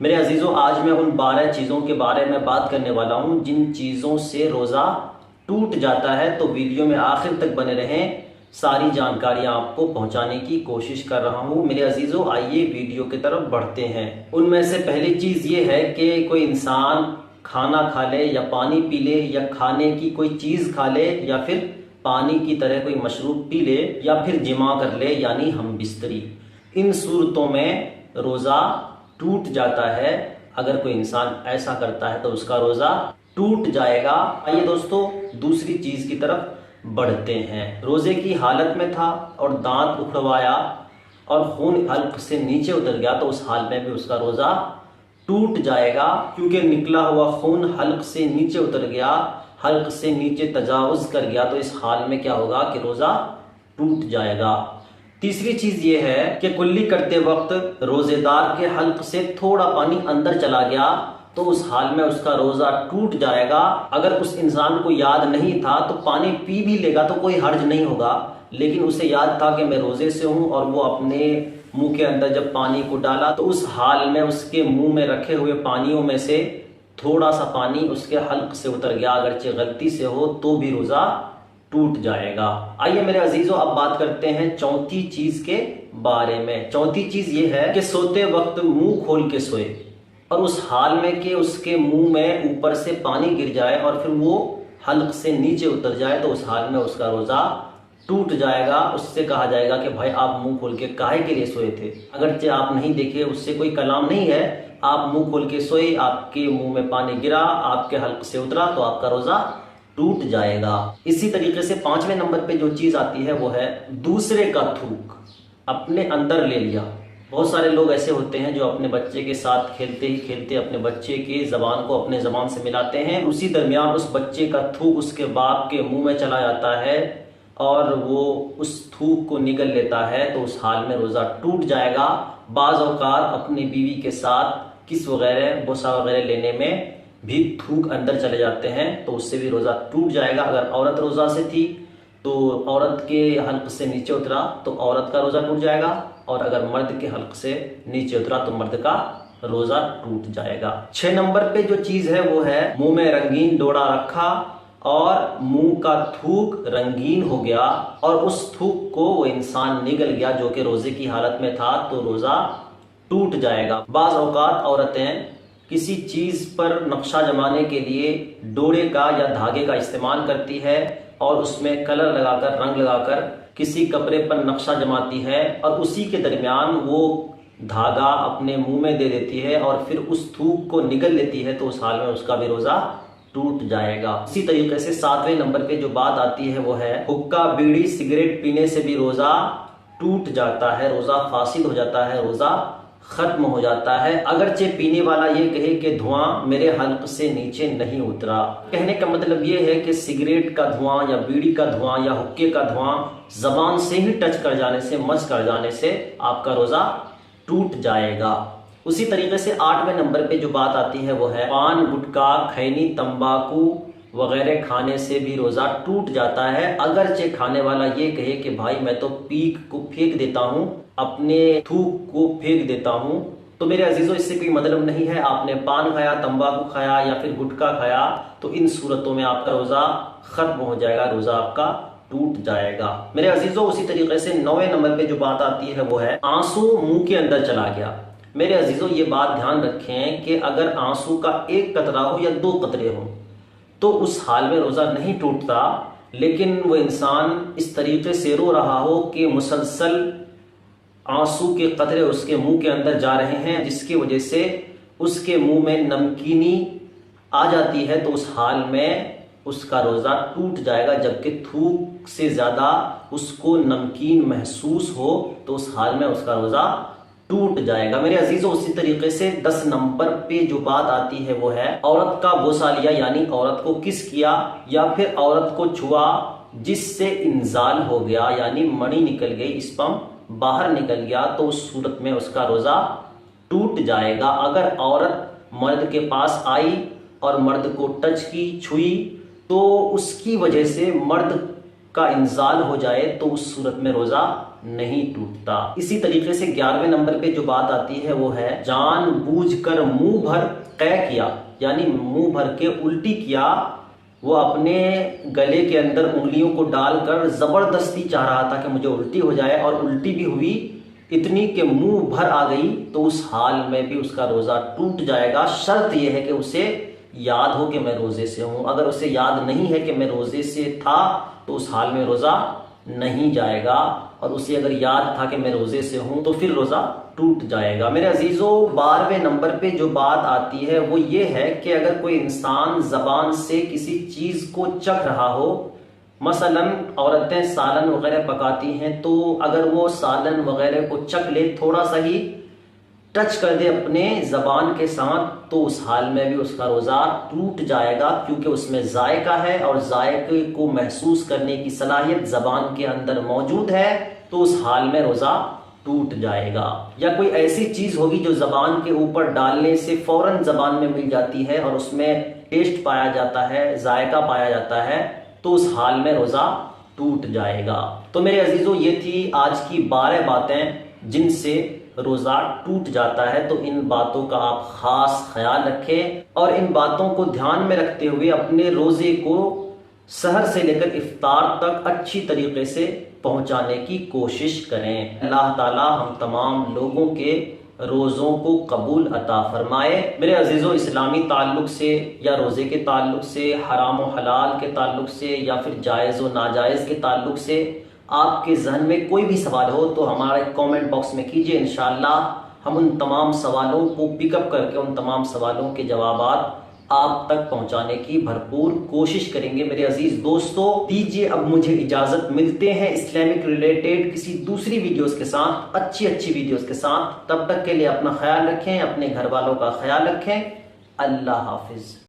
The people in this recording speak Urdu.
میرے عزیزوں، آج میں ان 12 چیزوں کے بارے میں بات کرنے والا ہوں جن چیزوں سے روزہ ٹوٹ جاتا ہے، تو ویڈیو میں آخر تک بنے رہیں، ساری جانکاریاں آپ کو پہنچانے کی کوشش کر رہا ہوں۔ میرے عزیزوں، آئیے ویڈیو کی طرف بڑھتے ہیں۔ ان میں سے پہلی چیز یہ ہے کہ کوئی انسان کھانا کھا لے یا پانی پی لے یا کھانے کی کوئی چیز کھا لے یا پھر پانی کی طرح کوئی مشروب پی لے یا پھر جماع کر لے یعنی ہم بستری، ان صورتوں میں روزہ ٹوٹ جاتا ہے۔ اگر کوئی انسان ایسا کرتا ہے تو اس کا روزہ ٹوٹ جائے گا۔ آئیے دوستو دوسری چیز کی طرف بڑھتے ہیں۔ روزے کی حالت میں تھا اور دانت اکھڑوایا اور خون حلق سے نیچے اتر گیا، تو اس حال میں بھی اس کا روزہ ٹوٹ جائے گا، کیونکہ نکلا ہوا خون حلق سے نیچے اتر گیا، حلق سے نیچے تجاوز کر گیا، تو اس حال میں کیا ہوگا کہ روزہ ٹوٹ جائے گا۔ تیسری چیز یہ ہے کہ کلی کرتے وقت روزے دار کے حلق سے تھوڑا پانی اندر چلا گیا، تو اس حال میں اس کا روزہ ٹوٹ جائے گا۔ اگر اس انسان کو یاد نہیں تھا تو پانی پی بھی لے گا تو کوئی حرج نہیں ہوگا، لیکن اسے یاد تھا کہ میں روزے سے ہوں، اور وہ اپنے منہ کے اندر جب پانی کو ڈالا تو اس حال میں اس کے منہ میں رکھے ہوئے پانیوں میں سے تھوڑا سا پانی اس کے حلق سے اتر گیا، اگرچہ غلطی سے ہو تو بھی روزہ ٹوٹ جائے گا۔ آئیے میرے عزیزوں اب بات کرتے ہیں چوتھی چیز کے بارے میں۔ چوتھی چیز یہ ہے کہ سوتے وقت منہ کھول کے سوئے، اور اس حال میں کہ اس کے منہ میں اوپر سے پانی گر جائے اور پھر وہ حلق سے نیچے اتر جائے، تو اس حال میں اس کا روزہ ٹوٹ جائے گا۔ اس سے کہا جائے گا کہ بھائی آپ منہ کھول کے کاہے کے لیے سوئے تھے؟ اگرچہ آپ نہیں دیکھے، اس سے کوئی کلام نہیں ہے، آپ منہ کھول کے سوئے، آپ کے منہ میں پانی گرا، آپ کے حلق سے اترا، تو آپ کا روزہ ٹوٹ جائے گا۔ اسی طریقے سے 5ویں نمبر پہ جو چیز آتی ہے وہ ہے دوسرے کا تھوک اپنے اندر لے لیا۔ بہت سارے لوگ ایسے ہوتے ہیں جو اپنے بچے کے ساتھ کھیلتے ہی کھیلتے اپنے بچے کی زبان کو اپنے زبان سے ملاتے ہیں، اسی درمیان اس بچے کا تھوک اس کے باپ کے منہ میں چلا جاتا ہے اور وہ اس تھوک کو نگل لیتا ہے، تو اس حال میں روزہ ٹوٹ جائے گا۔ بعض اوقات اپنی بیوی کے ساتھ کس وغیرہ بوسہ وغیرہ لینے میں بھی تھوک اندر چلے جاتے ہیں، تو اس سے بھی روزہ ٹوٹ جائے گا۔ اگر عورت روزہ سے تھی تو عورت کے حلق سے نیچے اترا تو عورت کا روزہ ٹوٹ جائے گا، اور اگر مرد کے حلق سے نیچے اترا تو مرد کا روزہ ٹوٹ جائے گا۔ 6 نمبر پہ جو چیز ہے وہ ہے منہ میں رنگین ڈوڑا رکھا اور منہ کا تھوک رنگین ہو گیا، اور اس تھوک کو وہ انسان نگل گیا جو کہ روزے کی حالت میں تھا، تو روزہ ٹوٹ جائے گا۔ بعض اوقات عورتیں کسی چیز پر نقشہ جمانے کے لیے ڈوڑے کا یا دھاگے کا استعمال کرتی ہے، اور اس میں کلر لگا کر، رنگ لگا کر کسی کپڑے پر نقشہ جماتی ہے، اور اسی کے درمیان وہ دھاگا اپنے منہ میں دے دیتی ہے اور پھر اس تھوک کو نگل لیتی ہے، تو اس حال میں اس کا بھی روزہ ٹوٹ جائے گا۔ اسی طریقے سے 7ویں نمبر پہ جو بات آتی ہے وہ ہے حقہ، بیڑی، سگریٹ پینے سے بھی روزہ ٹوٹ جاتا ہے، روزہ فاسد ہو جاتا ہے، روزہ ختم ہو جاتا ہے، اگرچہ پینے والا یہ کہے کہ دھواں میرے حلق سے نیچے نہیں اترا۔ کہنے کا مطلب یہ ہے کہ سگریٹ کا دھواں یا بیڑی کا دھواں یا حقے کا دھواں زبان سے ہی ٹچ کر جانے سے، مس کر جانے سے آپ کا روزہ ٹوٹ جائے گا۔ اسی طریقے سے 8ویں نمبر پہ جو بات آتی ہے وہ ہے پان، گٹکا، کھینی، تمباکو وغیرہ کھانے سے بھی روزہ ٹوٹ جاتا ہے، اگرچہ کھانے والا یہ کہے کہ بھائی میں تو پیک کو پھینک دیتا ہوں، اپنے تھوک کو پھینک دیتا ہوں۔ تو میرے عزیزوں، اس سے کوئی مطلب نہیں ہے، آپ نے پان کھایا، تمباکو کھایا یا پھر گٹکا کھایا، تو ان صورتوں میں آپ کا روزہ ختم ہو جائے گا، روزہ آپ کا ٹوٹ جائے گا۔ میرے عزیزوں، اسی طریقے سے 9ویں نمبر پہ جو بات آتی ہے وہ ہے آنسو منہ کے اندر چلا گیا۔ میرے عزیزوں، یہ بات دھیان رکھیں کہ اگر آنسو کا ایک قطرہ ہو یا 2 قطرے ہوں تو اس حال میں روزہ نہیں ٹوٹتا، لیکن وہ انسان اس طریقے سے رو رہا ہو کہ مسلسل آنسو کے قطرے اس کے منہ کے اندر جا رہے ہیں، جس کی وجہ سے اس کے منہ میں نمکینی آ جاتی ہے، تو اس حال میں اس کا روزہ ٹوٹ جائے گا، جبکہ تھوک سے زیادہ اس کو نمکین محسوس ہو تو اس حال میں اس کا روزہ ٹوٹ جائے گا۔ میرے عزیزوں، اسی طریقے سے 10 نمبر پہ جو بات آتی ہے وہ ہے عورت کا بوسہ لیا، یعنی عورت کو کس کیا یا پھر عورت کو چھوا جس سے انزال ہو گیا، یعنی منی نکل گئی، اسپم باہر نکل گیا، تو اس صورت میں اس کا روزہ ٹوٹ جائے گا۔ اگر عورت مرد کے پاس آئی اور مرد کو ٹچ کی، چھوئی، تو اس کی وجہ سے مرد کا انزال ہو جائے تو اس صورت میں روزہ نہیں ٹوٹتا۔ اسی طریقے سے 11ویں نمبر پہ جو بات آتی ہے وہ ہے جان بوجھ کر منہ بھر قے کیا، یعنی منہ بھر کے الٹی کیا۔ وہ اپنے گلے کے اندر انگلیوں کو ڈال کر زبردستی چاہ رہا تھا کہ مجھے الٹی ہو جائے، اور الٹی بھی ہوئی اتنی کہ منہ بھر آ گئی، تو اس حال میں بھی اس کا روزہ ٹوٹ جائے گا۔ شرط یہ ہے کہ اسے یاد ہو کہ میں روزے سے ہوں۔ اگر اسے یاد نہیں ہے کہ میں روزے سے تھا تو اس حال میں روزہ نہیں جائے گا، اور اسے اگر یاد تھا کہ میں روزے سے ہوں تو پھر روزہ ٹوٹ جائے گا۔ میرے عزیزو، 12ویں نمبر پہ جو بات آتی ہے وہ یہ ہے کہ اگر کوئی انسان زبان سے کسی چیز کو چکھ رہا ہو، مثلا عورتیں سالن وغیرہ پکاتی ہیں، تو اگر وہ سالن وغیرہ کو چکھ لے، تھوڑا سا ہی ٹچ کر دے اپنے زبان کے ساتھ، تو اس حال میں بھی اس کا روزہ ٹوٹ جائے گا، کیونکہ اس میں ذائقہ ہے، اور ذائقے کو محسوس کرنے کی صلاحیت زبان کے اندر موجود ہے، تو اس حال میں روزہ ٹوٹ جائے گا۔ یا کوئی ایسی چیز ہوگی جو زبان کے اوپر ڈالنے سے فوراً زبان میں مل جاتی ہے اور اس میں ٹیسٹ پایا جاتا ہے، ذائقہ پایا جاتا ہے، تو اس حال میں روزہ ٹوٹ جائے گا۔ تو میرے عزیزو، یہ تھی آج کی 12 باتیں جن سے روزہ ٹوٹ جاتا ہے۔ تو ان باتوں کا آپ خاص خیال رکھیں، اور ان باتوں کو دھیان میں رکھتے ہوئے اپنے روزے کو سحر سے لے کر افطار تک اچھی طریقے سے پہنچانے کی کوشش کریں۔ اللہ تعالی ہم تمام لوگوں کے روزوں کو قبول عطا فرمائے۔ میرے عزیزو، اسلامی تعلق سے یا روزے کے تعلق سے، حرام و حلال کے تعلق سے، یا پھر جائز و ناجائز کے تعلق سے آپ کے ذہن میں کوئی بھی سوال ہو تو ہمارے کامنٹ باکس میں کیجئے۔ انشاءاللہ ہم ان تمام سوالوں کو پک اپ کر کے ان تمام سوالوں کے جوابات آپ تک پہنچانے کی بھرپور کوشش کریں گے۔ میرے عزیز دوستو، دیجیے اب مجھے اجازت، ملتے ہیں اسلامک ریلیٹڈ کسی دوسری ویڈیوز کے ساتھ، اچھی ویڈیوز کے ساتھ۔ تب تک کے لیے اپنا خیال رکھیں، اپنے گھر والوں کا خیال رکھیں۔ اللہ حافظ۔